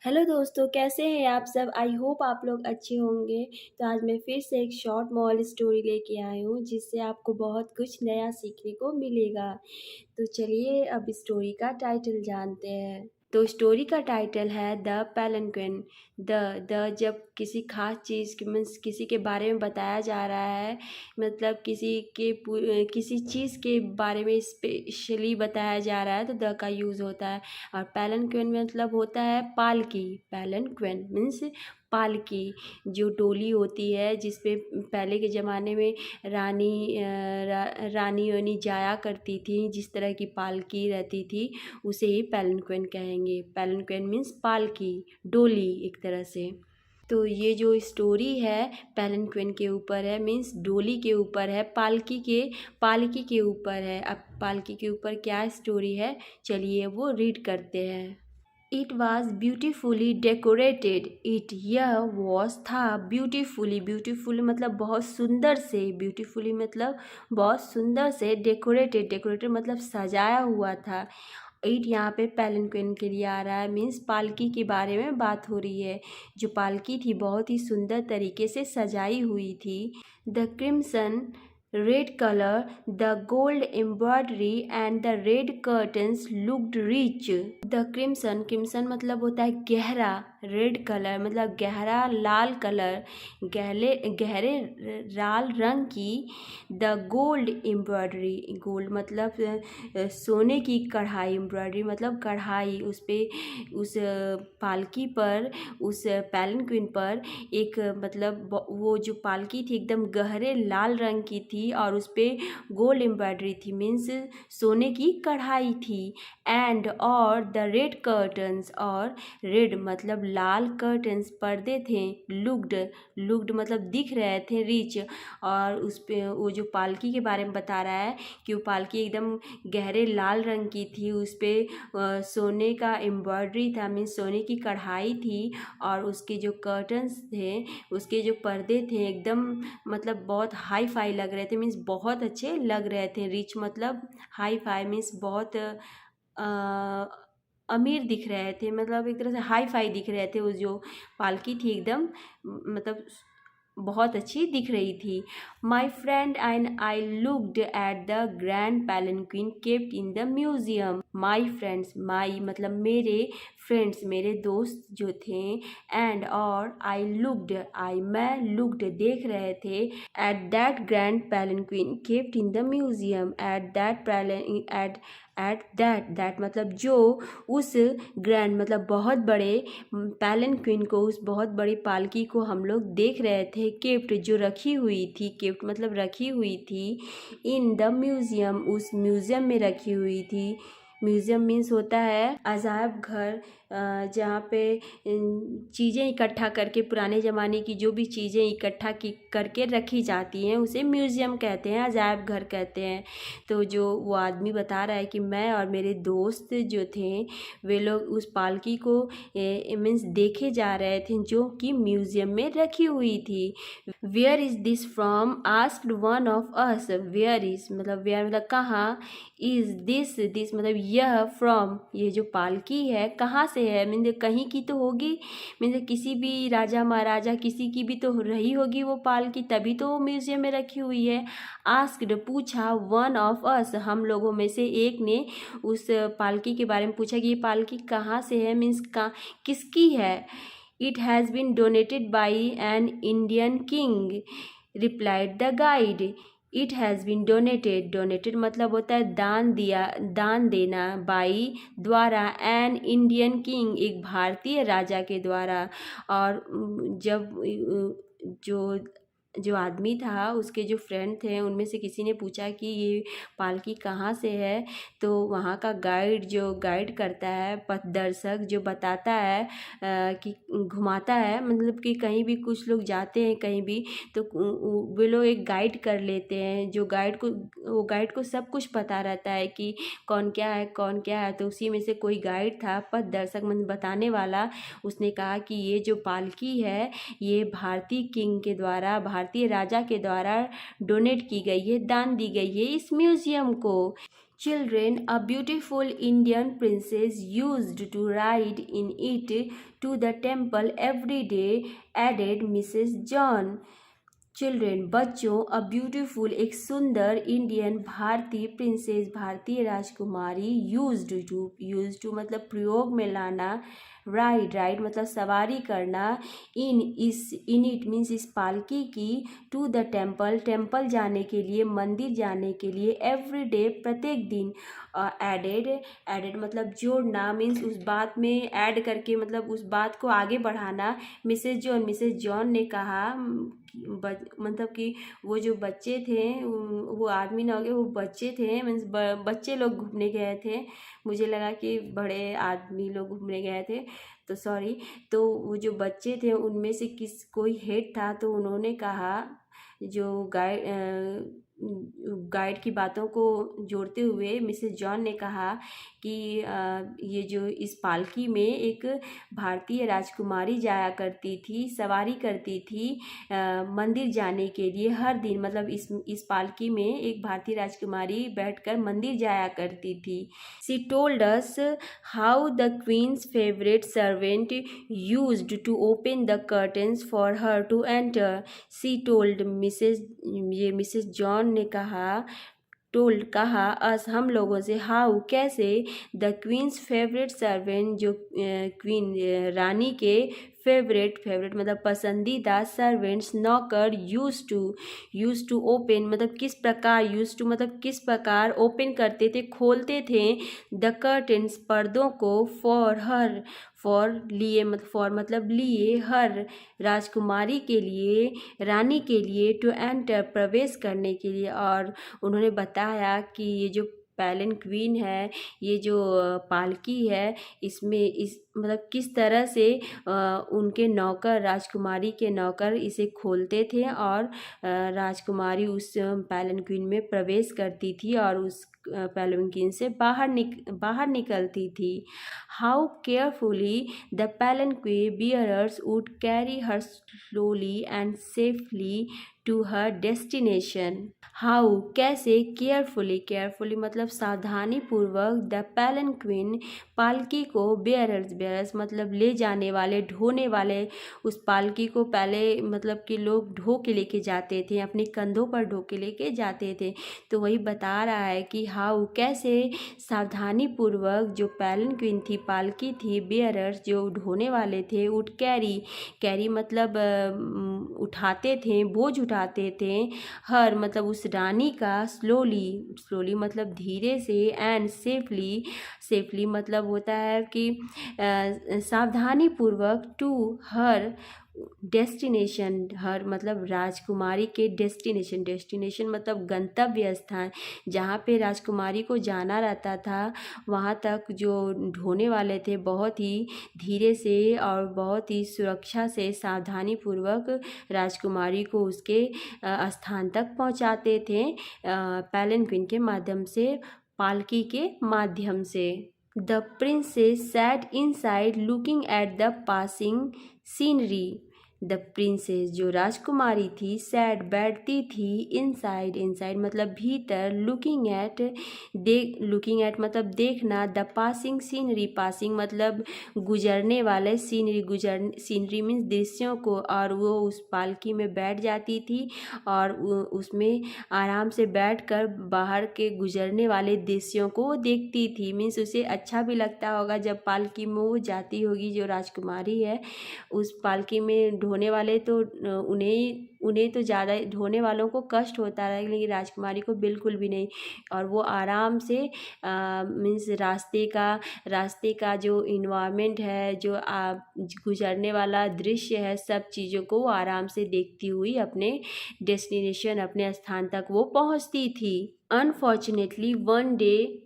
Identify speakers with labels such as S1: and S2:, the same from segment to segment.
S1: Hello दोस्तों, कैसे हैं आप सब। आई होप आप लोग अच्छे होंगे। तो आज मैं फिर से एक शॉर्ट मॉरल स्टोरी लेके आई हूँ जिससे आपको बहुत कुछ नया सीखने को मिलेगा। तो चलिए अब स्टोरी का टाइटल जानते हैं। तो स्टोरी का टाइटल है द पेलिकन। द जब किसी खास चीज़ के मीन्स किसी के बारे में बताया जा रहा है, मतलब किसी चीज़ के बारे में स्पेशली बताया जा रहा है तो द का यूज़ होता है। और पेलिकन मतलब होता है पालकी। पेलिकन मीन्स पालकी, जो डोली होती है जिसपे पहले के ज़माने में रानी वानी जाया करती थी, जिस तरह की पालकी रहती थी उसे ही पेलिकन कहेंगे। पेलिकन मीन्स पालकी, डोली एक तरह से। तो ये जो स्टोरी है पेलिकन के ऊपर है, मीन्स डोली के ऊपर है, पालकी के ऊपर है। अब पालकी के ऊपर क्या स्टोरी है, चलिए वो रीड करते हैं। It was beautifully decorated. यह वॉज था ब्यूटिफुली। ब्यूटिफुल मतलब बहुत सुंदर से, ब्यूटिफुली मतलब बहुत सुंदर से, डेकोरेटेड मतलब सजाया हुआ था। इट यहाँ पे पेलिकन के लिए आ रहा है, मीन्स पालकी के बारे में बात हो रही है। जो पालकी थी बहुत ही सुंदर तरीके से सजाई हुई थी। The crimson red colour, the gold embroidery and the red curtains looked rich. The crimson मतलब होता है गहरा, रेड कलर मतलब गहरा लाल कलर, गहरे लाल रंग की। द गोल्ड एम्ब्रॉयडरी, गोल्ड मतलब सोने की कढ़ाई, एम्ब्रॉयडरी मतलब कढ़ाई, उस पर उस पालकी पर, उस पेलिकन पर एक मतलब वो जो पालकी थी एकदम गहरे लाल रंग की थी और उस पर गोल्ड एम्ब्रॉयडरी थी, मीन्स सोने की कढ़ाई थी। एंड और द रेड कर्टन्स, और रेड मतलब लाल कर्टन्स पर्दे थे। लुक्ड मतलब दिख रहे थे रिच। और उस पे वो जो पालकी के बारे में बता रहा है कि वो पालकी एकदम गहरे लाल रंग की थी, उस पर सोने का एम्ब्रॉयडरी था, मीन्स सोने की कढ़ाई थी। और उसके जो कर्टन्स थे, उसके जो पर्दे थे एकदम मतलब बहुत हाई फाई लग रहे थे, मीन्स बहुत अच्छे लग रहे थे। रिच मतलब हाई फाई मीन्स बहुत अमीर दिख रहे थे, मतलब एक तरह से हाई फाई दिख रहे थे। वो जो पालकी थी एकदम मतलब बहुत अच्छी दिख रही थी। My friend and I looked at the grand pelican kept in the museum. My friends, my मतलब मेरे, फ्रेंड्स मेरे दोस्त जो थे, एंड और आई लुक्ड, मैं लुक्ड देख रहे थे, at that grand pelican kept in the museum. At that मतलब जो, उस ग्रैंड मतलब बहुत बड़े पेलिकन को, उस बहुत बड़ी पालकी को हम लोग देख रहे थे। केप्ट जो रखी हुई थी, केप्ट मतलब रखी हुई थी, इन द म्यूजियम उस म्यूजियम में रखी हुई थी। म्यूजियम मीन्स होता है अजायब घर, जहाँ पे चीज़ें इकट्ठा करके, पुराने ज़माने की जो भी चीज़ें इकट्ठा की करके रखी जाती हैं उसे म्यूज़ियम कहते हैं, अजायब घर कहते हैं। तो जो वो आदमी बता रहा है कि मैं और मेरे दोस्त जो थे वे लोग उस पालकी को मीन्स देखे जा रहे थे जो कि म्यूज़ियम में रखी हुई थी। Where is this from asked one of us. Where is मतलब वेयर मतलब कहाँ, इज़ दिस मतलब यह, फ्रॉम ये जो पालकी है कहाँ से है, मीन्स कहीं की तो होगी, मीन्स किसी भी राजा महाराजा किसी की भी तो रही होगी वो पालकी, तभी तो वो म्यूजियम में रखी हुई है। आस्क्ड पूछा, वन ऑफ अस हम लोगों में से एक ने उस पालकी के बारे में पूछा कि ये पालकी कहाँ से है, मीन्स किसकी है। It has been donated by an Indian king, replied the guide. It has been donated मतलब होता है दान दिया, दान देना, बाई द्वारा, एन इंडियन किंग एक भारतीय राजा के द्वारा। और जब जो जो आदमी था उसके जो फ्रेंड थे उनमें से किसी ने पूछा कि ये पालकी कहाँ से है, तो वहाँ का गाइड जो गाइड करता है, पथदर्शक जो बताता है कि घुमाता है, मतलब कि कहीं भी कुछ लोग जाते हैं कहीं भी तो वे लोग एक गाइड कर लेते हैं, जो वो गाइड को सब कुछ पता रहता है कि कौन क्या है कौन क्या है। तो उसी में से कोई गाइड था, पथदर्शक मतलब बताने वाला, उसने कहा कि ये जो पालकी है ये भारतीय किंग के द्वारा, भारतीय राजा के द्वारा डोनेट की गई है, दान दी गई है इस म्यूजियम को। Children, a beautiful Indian princess used to ride in it to the temple every day, added Mrs. John. Children, बच्चों, अ ब्यूटीफुल, एक सुंदर इंडियन भारतीय प्रिंसेस, भारतीय राजकुमारी, यूज टू मतलब प्रयोग में लाना, राइड मतलब सवारी करना, इन इट मीन्स इस पालकी की, टू द टेम्पल जाने के लिए, मंदिर जाने के लिए, एवरी डे प्रत्येक दिन, एडेड मतलब जोड़ना, मीन्स उस बात में ऐड करके मतलब उस बात को आगे बढ़ाना। मिसेज जॉन ने कहा, मतलब कि वो जो बच्चे थे, वो आदमी ना हो गए, वो बच्चे थे, मीन्स बच्चे लोग घूमने गए थे, मुझे लगा कि बड़े आदमी लोग घूमने गए थे, तो सॉरी। तो वो जो बच्चे थे उनमें से कोई हेड था, तो उन्होंने कहा, जो गाइड की बातों को जोड़ते हुए मिसेस जॉन ने कहा कि ये जो इस पालकी में एक भारतीय राजकुमारी जाया करती थी, सवारी करती थी मंदिर जाने के लिए हर दिन, मतलब इस पालकी में एक भारतीय राजकुमारी बैठकर मंदिर जाया करती थी। She told us how the queen's favourite servant used to open the curtains for her to enter. She told Mrs John ने कहा अस हम लोगों से, हाउ कैसे, द क्वीन्स फेवरेट सर्वेंट जो क्वीन रानी के फेवरेट मतलब पसंदीदा सर्वेंट्स नौकर यूज टू ओपन मतलब किस प्रकार, यूज टू मतलब किस प्रकार, ओपन करते थे, खोलते थे, द कर्टेन्स पर्दों को, फॉर मतलब लिए, हर राजकुमारी के लिए, रानी के लिए, टू एंटर प्रवेश करने के लिए। और उन्होंने बताया कि ये जो पैलन क्वीन है, ये जो पालकी है, इसमें मतलब किस तरह से उनके नौकर, राजकुमारी के नौकर इसे खोलते थे और राजकुमारी उस पैलन क्वीन में प्रवेश करती थी और उस पैलन क्वीन से बाहर निकलती थी। How carefully the palanquin bearers would carry her slowly and safely to her destination. How कैसे, केयरफुली मतलब सावधानी पूर्वक, द पैलन क्वीन पालकी को, बेयरर्स मतलब ले जाने वाले, ढोने वाले, उस पालकी को पहले मतलब कि लोग ढो के लेके जाते थे, अपने कंधों पर ढो के लेके जाते थे। तो वही बता रहा है कि हाउ कैसे सावधानी पूर्वक जो पैलन क्वीन थी, पालकी थी, बेयरर्स जो ढोने वाले थे, वुड कैरी मतलब उठाते थे, बोझ उठाते थे, हर मतलब उस रानी का, स्लोली मतलब धीरे से, एंड सेफली मतलब होता है कि सावधानी पूर्वक, टू हर डेस्टिनेशन, हर मतलब राजकुमारी के डेस्टिनेशन मतलब गंतव्य स्थान, जहाँ पे राजकुमारी को जाना रहता था, वहाँ तक जो ढोने वाले थे बहुत ही धीरे से और बहुत ही सुरक्षा से, सावधानी पूर्वक राजकुमारी को उसके स्थान तक पहुँचाते थे पैलन क्वीन के माध्यम से, पालकी के माध्यम से। The princess sat inside looking at the passing scenery. The princess जो राजकुमारी थी, सैड बैठती थी, इनसाइड मतलब भीतर, लुकिंग एट मतलब देखना, द पासिंग सीनरी, पासिंग मतलब गुजरने वाले, सीनरी मीन्स दृश्यों को, और वो उस पालकी में बैठ जाती थी और उसमें आराम से बैठकर बाहर के गुजरने वाले दृश्यों को देखती थी। मीन्स उसे अच्छा भी लगता होगा जब पालकी में वो जाती होगी, जो राजकुमारी है उस पालकी में। ढोने वाले तो उन्हें तो ज़्यादा, ढोने वालों को कष्ट होता है, लेकिन राजकुमारी को बिल्कुल भी नहीं, और वो आराम से मीन्स रास्ते का जो इन्वायरमेंट है, जो गुजरने वाला दृश्य है, सब चीज़ों को वो आराम से देखती हुई अपने डेस्टिनेशन, अपने स्थान तक वो पहुंचती थी। Unfortunately one day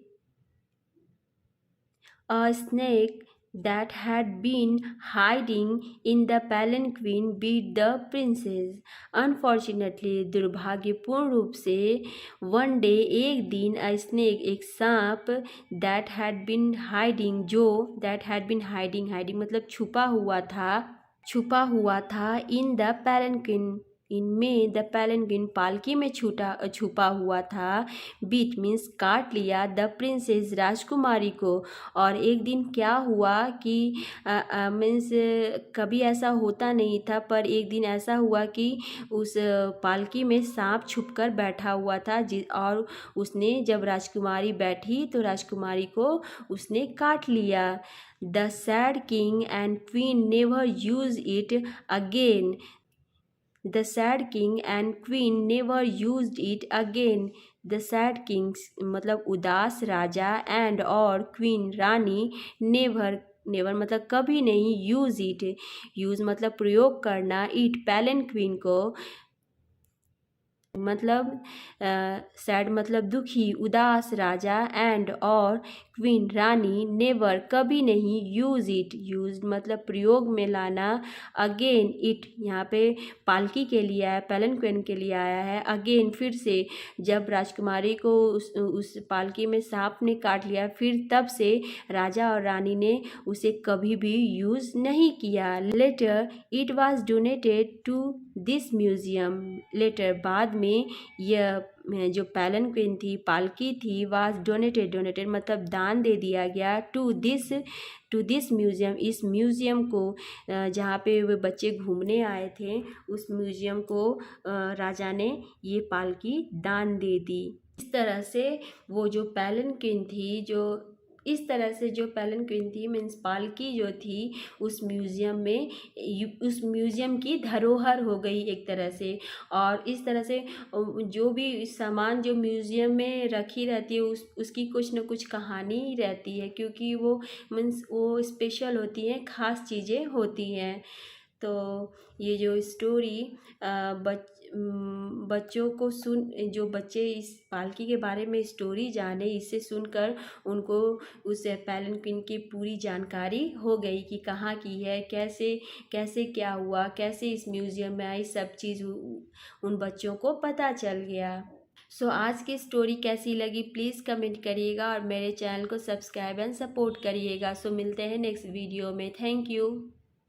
S1: a snake that had been hiding in the palanquin beat the princess. Unfortunately, दुर्भाग्यपूर्ण रूप से, one day एक दिन, a snake एक सांप, that had been hiding मतलब छुपा हुआ था in the palanquin इनमें द पेलिनक्विन पालकी में छुपा हुआ था। बीट मीन्स काट लिया द प्रिंसेस राजकुमारी को। और एक दिन क्या हुआ कि मीन्स कभी ऐसा होता नहीं था, पर एक दिन ऐसा हुआ कि उस पालकी में सांप छुपकर बैठा हुआ था और उसने जब राजकुमारी बैठी तो राजकुमारी को उसने काट लिया। The sad king and queen never use it again. The sad king and queen never used it again. The sad king मतलब उदास राजा and और queen रानी नेवर मतलब कभी नहीं, यूज इट यूज मतलब प्रयोग करना, इट palanquin को मतलब सैड मतलब दुखी उदास राजा एंड और क्वीन रानी नेवर कभी नहीं, यूज इट यूज मतलब प्रयोग में लाना, अगेन इट यहाँ पे पालकी के लिए आया, पेलनक्विन के लिए आया है, अगेन फिर से जब राजकुमारी को उस पालकी में सांप ने काट लिया फिर तब से राजा और रानी ने उसे कभी भी यूज़ नहीं किया। Later it was donated to this museum. Later बाद में यह जो पेलनक्विन थी पालकी थी वाज डोनेटेड मतलब दान दे दिया गया टू दिस म्यूज़ियम, इस म्यूज़ियम को जहाँ पे वे बच्चे घूमने आए थे उस म्यूज़ियम को राजा ने ये पालकी दान दे दी। इस तरह से वो जो पेलनक्विन थी जो पेलनक्विन थी मीन्स पालकी जो थी उस म्यूज़ियम की धरोहर हो गई एक तरह से। और इस तरह से जो भी सामान जो म्यूज़ियम में रखी रहती है उसकी कुछ न कुछ कहानी रहती है, क्योंकि वो मीन्स वो स्पेशल होती हैं, ख़ास चीज़ें होती हैं। तो ये जो स्टोरी बच्चों को जो बच्चे इस पालकी के बारे में स्टोरी जाने, इससे सुनकर उनको उस पेलनक्विन की पूरी जानकारी हो गई कि कहाँ की है, कैसे कैसे क्या हुआ, कैसे इस म्यूज़ियम में आई, सब चीज़ उन बच्चों को पता चल गया। सो आज की स्टोरी कैसी लगी प्लीज़ कमेंट करिएगा और मेरे चैनल को सब्सक्राइब एंड सपोर्ट करिएगा। सो मिलते हैं नेक्स्ट वीडियो में। Thank you.